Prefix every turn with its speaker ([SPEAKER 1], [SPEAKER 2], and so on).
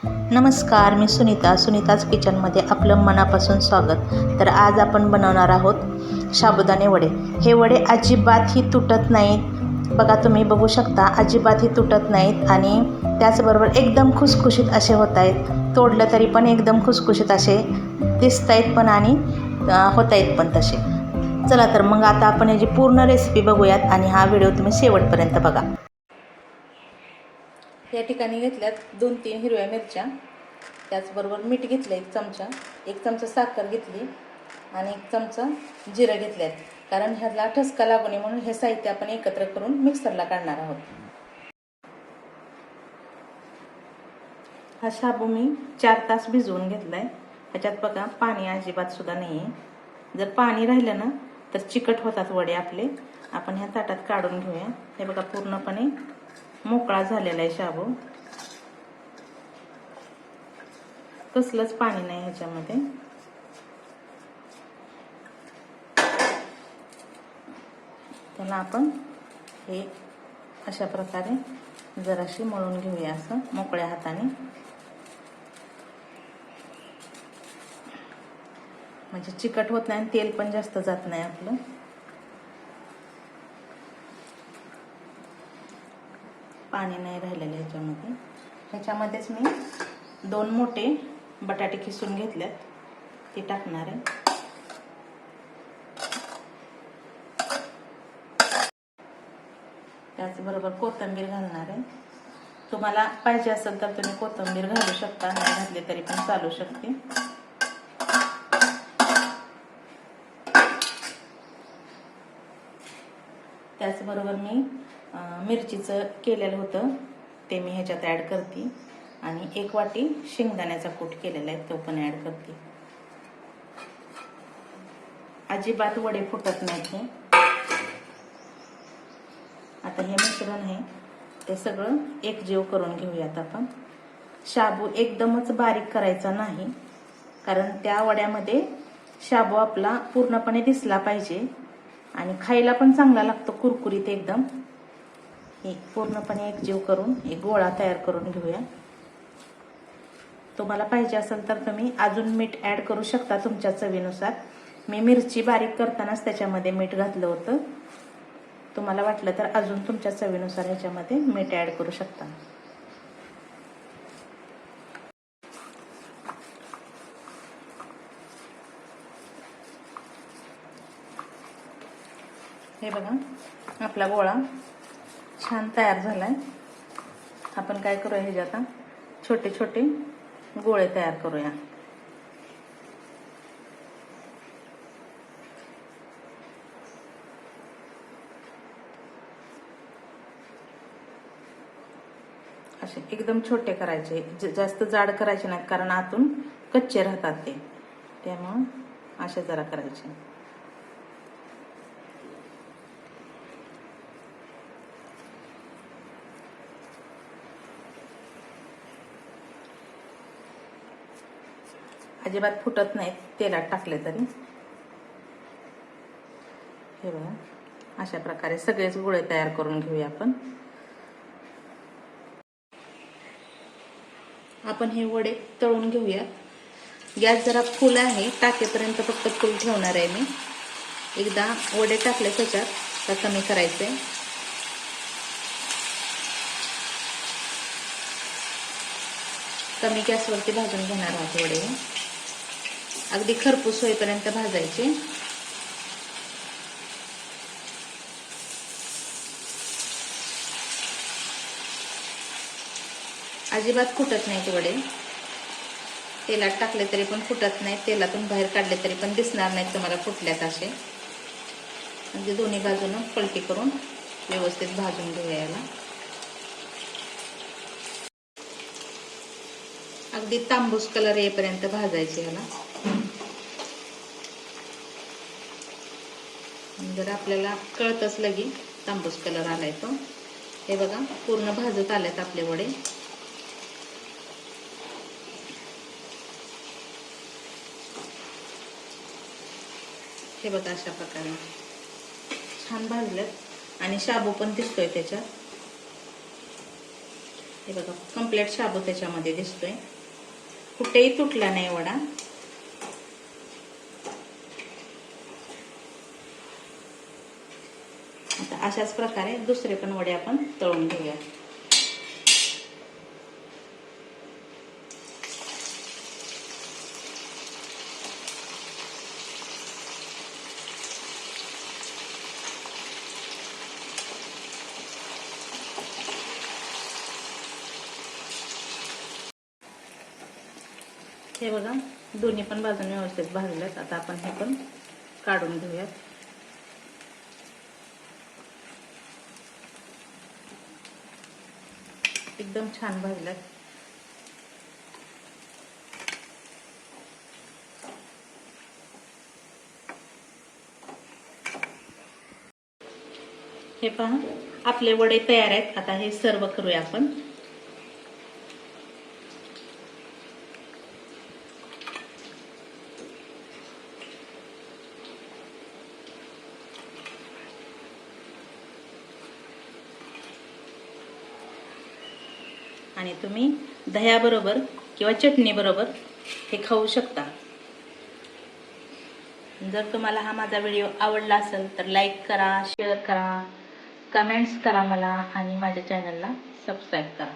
[SPEAKER 1] नमस्कार, मी सुनीताज किचनमध्ये आपलं मनापासून स्वागत. तर आज आपण बनवणार आहोत साबुदाणे वडे. हे वडे अजिबातही तुटत नाहीत. बघा, तुम्ही बघू शकता, अजिबातही तुटत नाहीत आणि त्याचबरोबर एकदम खुसखुशीत असे होत आहेत. तोडलं तरी पण एकदम खुसखुशीत असे दिसत आहेत पण आणि होत आहेत पण तसे. चला तर मग आता आपण याची पूर्ण रेसिपी बघूयात आणि हा व्हिडिओ तुम्ही शेवटपर्यंत बघा. या ठिकाणी घेतल्यात 2-3 हिरव्या मिरच्या, त्याचबरोबर मीठ घेतलं 1 चमचा, 1 चमचा साखर घेतली आणि 1 चमचा जिरं घेतल्यात. कारण ह्याला ठसका लागू नये म्हणून हे साहित्य आपण एकत्र करून मिक्सरला काढणार आहोत. हा शाबू मी 4 तास भिजवून घेतलाय. ह्याच्यात बघा पाणी अजिबात सुद्धा नाही आहे. जर पाणी राहिलं ना तर चिकट होतात वडे आपले. आपण ह्या ताटात काढून घेऊया. हे बघा, पूर्णपणे मोकळा झालेला आहे शाबू. कसलंच पाणी नाही ह्याच्यामध्ये. त्याला आपण हे अशा प्रकारे जराशी मळून घेऊया, असं मोकळ्या हाताने, म्हणजे चिकट होत नाही आणि तेल पण जास्त जात नाही आपलं. पाणी नाही राहिलेलं ह्याच्यामध्ये. ह्याच्यामध्येच मी 2 मोठे बटाटे खिसून घेतल्यात, ते टाकणार आहे. त्याचबरोबर कोथिंबीर घालणार आहे. तुम्हाला पाहिजे असेल तर तुम्ही कोथिंबीर घालू शकता, नाही घातली तरी पण चालू शकते. त्याचबरोबर मी मिरचीचं केलेलं होतं ते मी ह्याच्यात ॲड करते आणि 1 वाटी शेंगदाण्याचा कूट केलेला आहे तो पण ॲड करते. अजिबात वडे फुटत नाहीत हे. आता हे मिश्रण आहे ते सगळं एकजीव करून घेऊयात आपण. शाबू एकदमच बारीक करायचा नाही, कारण त्या वड्यामध्ये शाबू आपला पूर्णपणे दिसला पाहिजे आणि खायला पण चांगला लागतो, कुरकुरीत एकदम. हे पूर्णपणे एकजीव करून एक गोळा तयार करून घेऊया. तुम्हाला पाहिजे असेल तर तुम्ही अजून मीठ ॲड करू शकता तुमच्या चवीनुसार. मी मिरची बारीक करतानाच त्याच्यामध्ये मीठ घातलं होतं. तुम्हाला वाटलं तर अजून तुमच्या चवीनुसार ह्याच्यामध्ये मीठ ॲड करू शकता. हे बघा, आपला गोळा छान तयार झालाय. आपण काय करूया, हे आता छोटे छोटे गोळे तयार करूया. असे एकदम छोटे करायचे, जास्त जाड करायचे नाहीत, कारण आतून कच्चे राहतात ते. त्यामुळं असे जरा करायचे. अजिबात फुटत नाहीत तेलात टाकले तरी. हे बघा, अशा प्रकारे सगळेच गोळे तयार करून घेऊया आपण. आपण हे वडे तळून घेऊया. गॅस जरा फुल आहे, टाकेपर्यंत फक्त फुल ठेवणार आहे मी. एकदा वडे टाकले त्याच्यात तर कमी करायचे. कमी गॅसवरती भाजून घेणार आहोत वडे. अगदी खरपूस होईपर्यंत भाजायचे. अजिबात फुटत नाहीत वडे. तेलात टाकले तरी पण फुटत नाहीत, तेलातून बाहेर काढले तरी पण दिसणार नाहीत तुम्हाला फुटल्यात असे. म्हणजे दोन्ही बाजूनं पलटी करून व्यवस्थित भाजून घेऊया याला. अगदी तांबूस कलर येईपर्यंत भाजायचे याला. जर आपल्याला कळतच लगी तांबूस कलर आलाय तो. हे बघा, पूर्ण भाजत आलेत आपले वडे. हे बघा, अशा प्रकारे छान भाजलेत आणि शाबू पण दिसतोय त्याच्यात. हे बघा कंप्लीट शाबू त्याच्यामध्ये दिसतोय, कुठेही तुटला नाही वडा. आता अशाच प्रकारे दुसरे पण वडे आपण तळून घेऊया. हे बघा दोन्ही पण बाजूने व्यवस्थित भाजल्यात. आता आपण हे पण काढून घेऊयात. एकदम छान भाजल्यात. हे पहा आपले वडे तयार आहेत. आता हे सर्व करूया आपण. आणि तुम्ही दह्याबरोबर किंवा चटणीबरोबर हे खाऊ शकता. जर तुम्हाला हा माझा व्हिडिओ आवडला असेल तर लाईक करा, शेअर करा, कमेंट्स करा मला आणि माझ्या चॅनलला सबस्क्राईब करा.